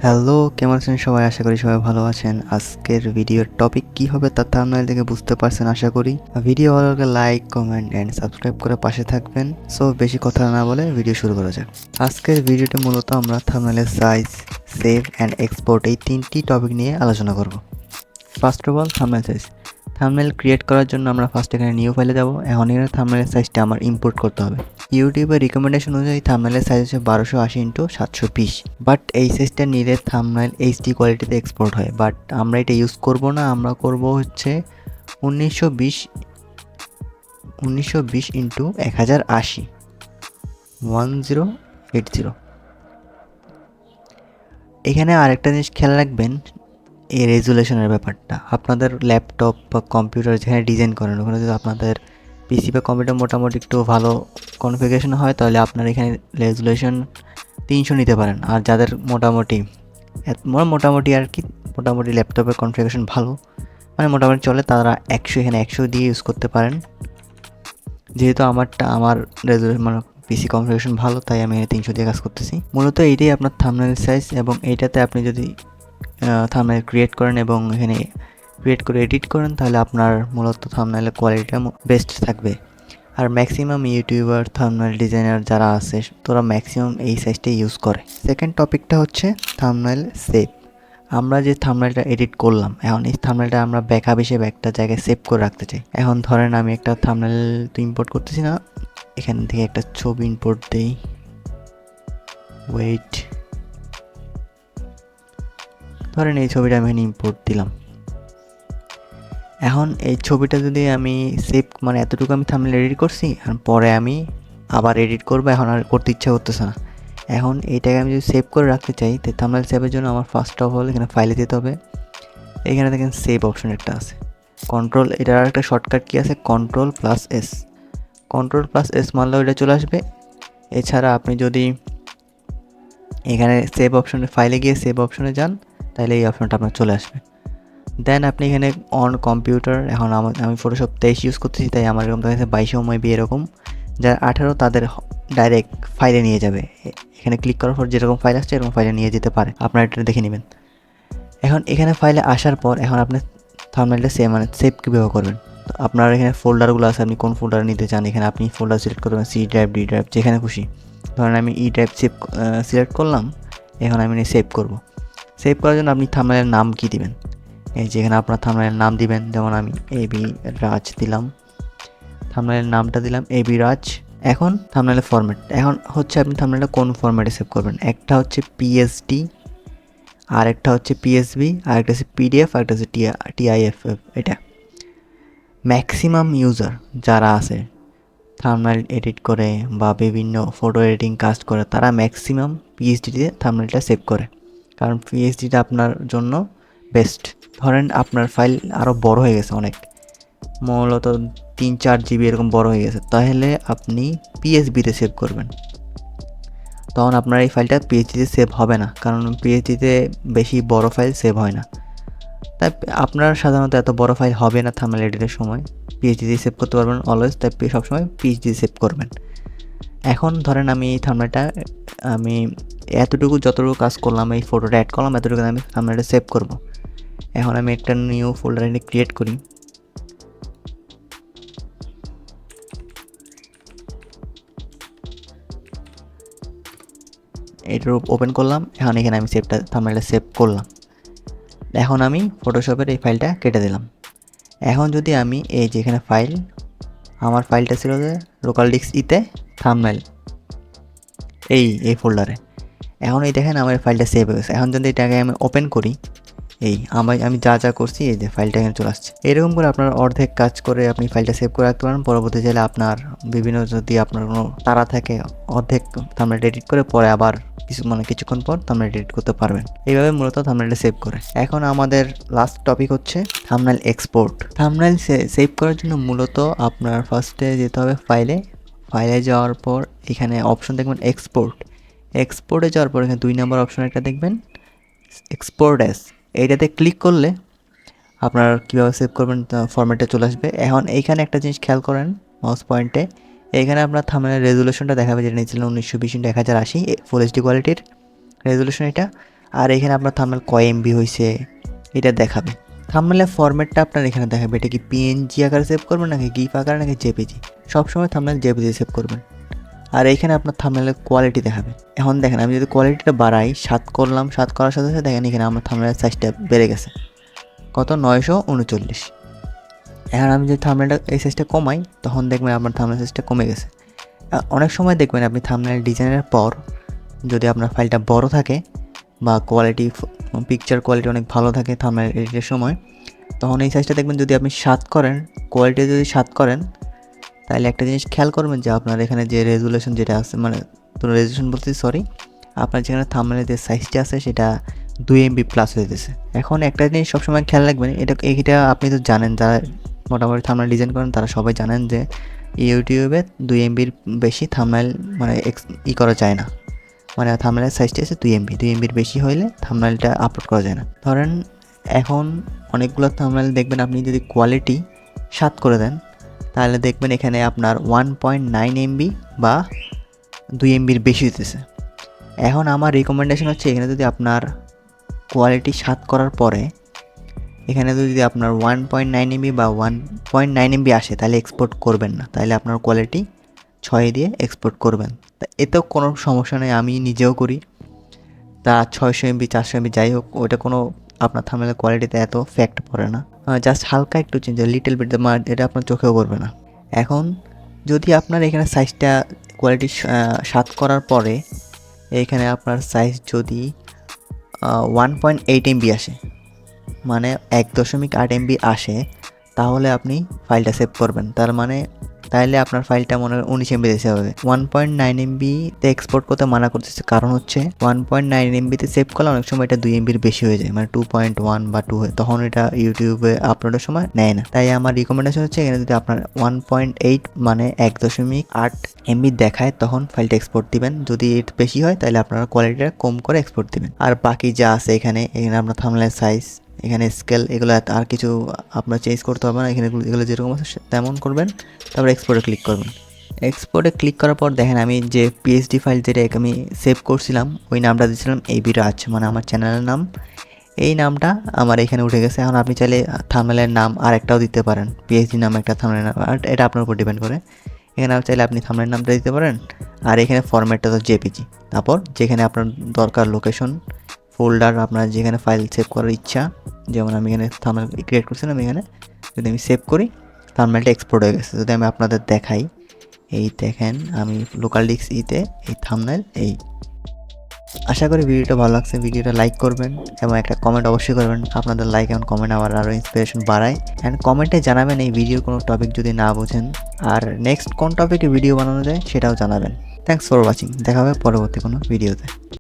Hello, কেমন আছেন সবাই? আশা করি সবাই ভালো আছেন। আজকের ভিডিওর টপিক কি হবে তা থাম্বনেল থেকে বুঝতে পারছেন আশা করি। ভিডিও ভালো লাগলে লাইক, কমেন্ট এন্ড সাবস্ক্রাইব করে পাশে থাকবেন। সো বেশি কথা না বলে ভিডিও শুরু করা যাক। আজকের ভিডিওতে মূলত আমরা থাম্বনেলের সাইজ, সেভ এন্ড এক্সপোর্ট এই তিনটি টপিক নিয়ে আলোচনা করব। First of all thumbnail size. Thumbnail create করার জন্য আমরা ফার্স্ট এখানে নিউ ফাইলে যাব। এখন এখানে থাম্বনেলের সাইজটা আমার ইম্পোর্ট করতে হবে। ইউটিউবের রিকমেন্ডেশন অনুযায়ী থাম্বনেলের সাইজ হচ্ছে 1280x720, বাট এই সাইজটা নিলে থাম্বনেল এইচডি কোয়ালিটিতে এক্সপোর্ট হয়, বাট আমরা এটা ইউজ করব না। আমরা করব হচ্ছে 1920x1080 1080। এখানে আরেকটা জিনিস খেয়াল রাখবেন, এই রেজুলেশনের ব্যাপারটা। আপনাদের ল্যাপটপ বা কম্পিউটার যেখানে ডিজাইন করেন ওখানে যদি আপনাদের পিসি বা কম্পিউটার মোটামুটি একটু ভালো কনফিগারেশন হয় তাহলে আপনারা এখানে রেজুলেশন 300 নিতে পারেন। আর যাদের মোটামুটি আর কি মোটামুটি ল্যাপটপের কনফিগারেশন ভালো, মানে মোটামুটি চলে, তারা 100 এখানে 100 দিয়ে ইউজ করতে পারেন। যেহেতু আমার রেজুলেশন মানে পিসি কনফিগারেশন ভালো, তাই আমি 300 দিয়ে কাজ করতেছি। মূলত এইটাই আপনার থাম্বনেল সাইজ, এবং এইটাতে আপনি যদি থাম্বনেল ক্রিয়েট করেন এবং এখানে ক্রিয়েট করে এডিট করেন তাহলে আপনার মূলত থাম্বনেলের কোয়ালিটিটা বেস্ট থাকবে। আর ম্যাক্সিমাম ইউটিউবার থাম্বনেল ডিজাইনার যারা আছে তোরা ম্যাক্সিমাম এই সাইজটাই ইউজ করে। সেকেন্ড টপিকটা হচ্ছে থাম্বনেল সেভ। আমরা যে থাম্বনেলটা এডিট করলাম, এখন এই থাম্বনেলটা আমরা ব্যাকআপ হিসেবে একটা জায়গায় সেভ করে রাখতে চাই। এখন ধরেন আমি একটা থাম্বনেল তো ইম্পোর্ট করতেছি না, এখান থেকে একটা ছবি ইম্পোর্ট দেই। ওয়েট, ধরেন এই ছবিটা আমি ইম্পোর্ট দিলাম। এখন এই ছবিটা যদি আমি সেভ মানে এতটুকু আমি থাম্বনেল এডিট করছি, আর পরে আমি আবার এডিট করবো, এখন আর করতে ইচ্ছা করতেছে না। এখন এইটাকে আমি যদি সেভ করে রাখতে চাই, তো থাম্বনেল সেভের জন্য আমার ফার্স্ট অফ অল এখানে ফাইলে যেতে হবে। এখানে দেখেন সেভ অপশন একটা আছে, কন্ট্রোল, এটার একটা শর্টকাট কি আছে, কন্ট্রোল+S। কন্ট্রোল+S মারলেও এটা চলে আসবে। এছাড়া আপনি যদি এখানে সেভ অপশনে ফাইলে গিয়ে সেভ অপশনে যান তাহলে এই অপশনটা আপনার চলে আসবে। দেন আপনি এখানে অন কম্পিউটার, এখন আমি ফটোশপ 23 ইউজ করতেছি, তাই আমার এরকম দেখা যাচ্ছে 22 MB এরকম। যারা 18 তাদের ডাইরেক্ট ফাইলে নিয়ে যাবে। এখানে ক্লিক করার পর যেরকম ফাইল আসছে এরকম ফাইলে নিয়ে যেতে পারে, আপনারা এটা দেখে নেবেন। এখন এখানে ফাইলে আসার পর এখন আপনি থাম্বনেলটা সেভ কীভাবে করবেন। তো আপনার এখানে ফোল্ডারগুলো আছে, আপনি কোন ফোল্ডার নিতে চান এখানে আপনি ফোল্ডার সিলেক্ট করবেন, সি ড্রাইভ, ডি ড্রাইভ, যেখানে খুশি। ধরেন আমি ই ড্রাইভ সিলেক্ট করলাম। এখন আমি সেভ করব। সেভ করার জন্য আপনি থাম্বনেলের নাম কি দিবেন, এই যেখানে আপনার থাম্বনেলের নাম দিবেন। যেমন আমি এবি রাজ দিলাম, থাম্বনেলের নামটা দিলাম এবি রাজ। এখন থাম্বনেলের ফরম্যাট, এখন হচ্ছে আপনি থাম্বনেলটা কোন ফরম্যাটে সেভ করবেন। একটা হচ্ছে পিএসডি, আর একটা হচ্ছে পিএসবি, আর একটা হচ্ছে পিডিএফ, আর একটা হচ্ছে টিআইএফ। এটা ম্যাক্সিমাম ইউজার যারা আছে থাম্বনেল এডিট করে বা বিভিন্ন ফটো এডিটিং কাজ করে তারা ম্যাক্সিমাম পিএইচডিতে থাম্বনেলটা সেভ করে, কারণ পিএইচডিটা আপনার জন্য বেস্ট। ধরেন আপনার ফাইল আরও বড় হয়ে গেছে অনেক, মূলত 3-4 GB এরকম বড় হয়ে গেছে, তাহলে আপনি পিএসবিতে সেভ করবেন। তখন আপনার এই ফাইলটা পিএইচডিতে সেভ হবে না, কারণ পিএইচডিতে বেশি বড় ফাইল সেভ হয় না। তাই আপনার সাধারণত এত বড় ফাইল হবে না থাম্বনেল এডিটের সময়, পিএইচডি সেভ করতে পারবেন অলওয়েজ, তাই সবসময় পিএইচডি সেভ করবেন। এখন ধরেন আমি এই থাম্বনেলটা আমি এতটুকু যতটুকু কাজ করলাম, এই ফটোটা অ্যাড করলাম, এতটুকু আমি থাম্বনেলটা সেভ করব। এখন আমি একটা নিউ ফোল্ডার ক্রিয়েট করি। এটার ওপেন করলাম। এখন এখানে আমি থাম্বনেলটা সেভ করলাম। এখন আমি ফটোশপের এই ফাইলটা কেটে দিলাম। এখন যদি আমি এই যে এখানে ফাইল, আমার ফাইলটা ছিল যে লোকাল ডিস্ক ইতে থাম্বনেল, এই ফোল্ডারে। এখন এই দেখেন আমার ফাইলটা সেভ হয়ে গেছে। এখন যদি এটাকে আমি ওপেন করি, আমি যা করছি এই যে ফাইলটা এখানে চলে আসছে। এরকম করে আপনার অর্ধেক কাজ করে আপনি ফাইলটা সেভ করে রাখতে পারেন। পরবর্তী চাইলে আপনার বিভিন্ন যদি আপনার কোনো তাড়া থাকে, অর্ধেক থাম্বনেলটা এডিট করে পরে আবার কিছুক্ষণ পর থাম্বনেল এডিট করতে পারবেন। এইভাবে মূলত থাম্বনেলটা সেভ করে। এখন আমাদের লাস্ট টপিক হচ্ছে থাম্বনেল এক্সপোর্ট। থাম্বনেল সেভ করার জন্য মূলত আপনার ফার্স্টে যেতে হবে ফাইলে যাওয়ার পর এখানে অপশন দেখবেন এক্সপোর্টে যাওয়ার পর এখানে 2 নম্বর অপশন একটা দেখবেন এক্সপোর্ট অ্যাজ। এইটাতে ক্লিক করলে আপনার কীভাবে সেভ করবেন ফরম্যাটে চলে আসবে। এখন এইখানে একটা জিনিস খেয়াল করেন, মাউস পয়েন্টে এইখানে আপনার থাম্বনেলের রেজুলেশনটা দেখাবে, যেটা নিয়েছিলেন 1920x1080 ফুল এইচডি কোয়ালিটির রেজুলেশন এটা। আর এখানে আপনার থাম্বনেল কয় এমবি হয়েছে এটা দেখাবে। থাম্বনেলের ফরম্যাটটা আপনার এখানে দেখাবে, এটা কি পিএনজি আকারে সেভ করবেন নাকি গিফ আকারে নাকি জেপিজি। সবসময় থাম্বনেল জেপিজি সেভ করবেন। আর এইখানে আপনার থাম্বনেলের কোয়ালিটি দেখাবে। এখন দেখেন আমি যদি কোয়ালিটিটা বাড়াই, 7 করলাম, 7 করার সাথে সাথে দেখেন এখানে আমার থাম্বনেলের সাইজটা বেড়ে গেছে কত 939। এখন আমি যদি থাম্বনেলটা এই সাইজটা কমাই তখন দেখবেন আপনার থাম্বনেল সাইজটা কমে গেছে। অনেক সময় দেখবেন আপনি থাম্বনেল ডিজাইনের পর যদি আপনার ফাইলটা বড় থাকে বা কোয়ালিটি পিকচার কোয়ালিটি অনেক ভালো থাকে থাম্বনেল এডিটের সময়, তখন এই সাইজটা দেখবেন যদি আপনি 7 করেন, কোয়ালিটি যদি 7 করেন, তাহলে একটা জিনিস খেয়াল করবেন যে আপনার এখানে যে রেজুলেশন যেটা আছে, মানে রেজুলেশন বলতে সরি, আপনার যেখানে থাম্বনেলের যে সাইজটা আছে সেটা 2 MB প্লাস হয়ে গেছে। এখন একটা জিনিস সবসময় খেয়াল রাখবেন, এটা আপনি তো জানেন, যারা মোটামুটি থাম্বনেল ডিজাইন করেন তারা সবাই জানেন যে ইউটিউবে 2 MBর বেশি থাম্বনেল মানে করা যায় না, মানে থাম্বনেলের সাইজটা আছে 2 MB, 2 MBর বেশি হইলে থাম্বনেলটা আপলোড করা যায় না। ধরেন এখন অনেকগুলো থাম্বনেল দেখবেন আপনি যদি কোয়ালিটি 7 করে দেন তাহলে দেখবেন এখানে আপনার 1.9 MB বা 2 MBর বেশি হইতেছে। এখন আমার রিকমেন্ডেশন হচ্ছে এখানে যদি আপনার কোয়ালিটি 7 করার পরে এখানে যদি আপনার 1.9 MB বা 1.9 MB আসে তাহলে এক্সপোর্ট করবেন না, তাহলে আপনার কোয়ালিটি 6 দিয়ে এক্সপোর্ট করবেন। তা এতেও কোনো সমস্যা নেই, আমি নিজেও করি। তা 600 MB 400 MB যাই হোক, ওইটা কোনো আপনার থাম্বনেলের কোয়ালিটিতে এত ফ্যাক্ট পড়ে না, জাস্ট হালকা একটু চেঞ্জ, লিটল বিট, এটা আপনার চোখেও পড়বে না। এখন যদি আপনার এখানে সাইজটা কোয়ালিটি 7 করার পরে এখানে আপনার সাইজ যদি 1.8 MB আসে, মানে 1.8 MB আসে, তাহলে আপনি ফাইলটা সেভ করবেন। তার মানে তাইলে আপনার ফাইলটা মনে হয় 19 MB দিতে হবে। 1.9 MBতে এক্সপোর্ট করতে মানা করতেছে, কারণ হচ্ছে 1.9 MBতে সেভ করলে অনেক সময় এটা 2 MBর বেশি হয়ে যায়, মানে 2.1 বা 2 হয়, তখন এটা ইউটিউবে আপলোডের সময় নেয় না। তাই আমার রিকমেন্ডেশন হচ্ছে এখানে যদি আপনার 1.8 মানে 1.8 MB দেখায় তখন ফাইলটা এক্সপোর্ট দিবেন। যদি এর বেশি হয় তাহলে আপনারা কোয়ালিটিটা কম করে এক্সপোর্ট দিবেন। আর বাকি যা আছে এখানে আপনার থাম্বনেল সাইজ, এখানে স্কেল, এগুলো আর কিছু আপনার চেঞ্জ করতে হবে না। এগুলো যেরকম আছে তেমন করবেন, তারপর এক্সপোর্টে ক্লিক করবেন। এক্সপোর্টে ক্লিক করার পর দেখেন আমি যে পিএসডি ফাইল যেটা আমি সেভ করছিলাম ওই নামটা দিয়েছিলাম এবি রাজ, মানে আমার চ্যানেলের নাম, এই নামটা আমার এখানে উঠে গেছে। এখন আপনি চাইলে থাম্বনেলের নাম আর একটাও দিতে পারেন, পিএসডি নাম একটা থাম্বনেল নাম, এটা আপনার উপর ডিপেন্ড করে। এখানে চাইলে আপনি থাম্বনেল নামটা দিতে পারেন, আর এখানে ফরম্যাটটা তো জেপিজি। তারপর যেখানে আপনার দরকার লোকেশন, ফোল্ডার, আপনার যেখানে ফাইল সেভ করার ইচ্ছা, যেমন আমি এখানে থাম্বনেল ক্রিয়েট করছিলাম, এখানে যদি আমি সেভ করি থাম্বনেলটা এক্সপোর্ট হয়ে গেছে। যদি আমি আপনাদের দেখাই, এই দেখেন আমি লোকাল ডিস্ক এই থাম্বনেল এই। আশা করি ভিডিওটা ভালো লাগছে, ভিডিওটা লাইক করবেন এবং একটা কমেন্ট অবশ্যই করবেন। আপনাদের লাইক এবং কমেন্ট আমার আরও ইন্সপিরেশন বাড়ায়। অ্যান্ড কমেন্টে জানাবেন এই ভিডিওর কোনো টপিক যদি না বোঝেন, আর নেক্সট কোন টপিকে ভিডিও বানানো যায় সেটাও জানাবেন। থ্যাংকস ফর ওয়াচিং, দেখা হবে পরবর্তী কোনো ভিডিওতে।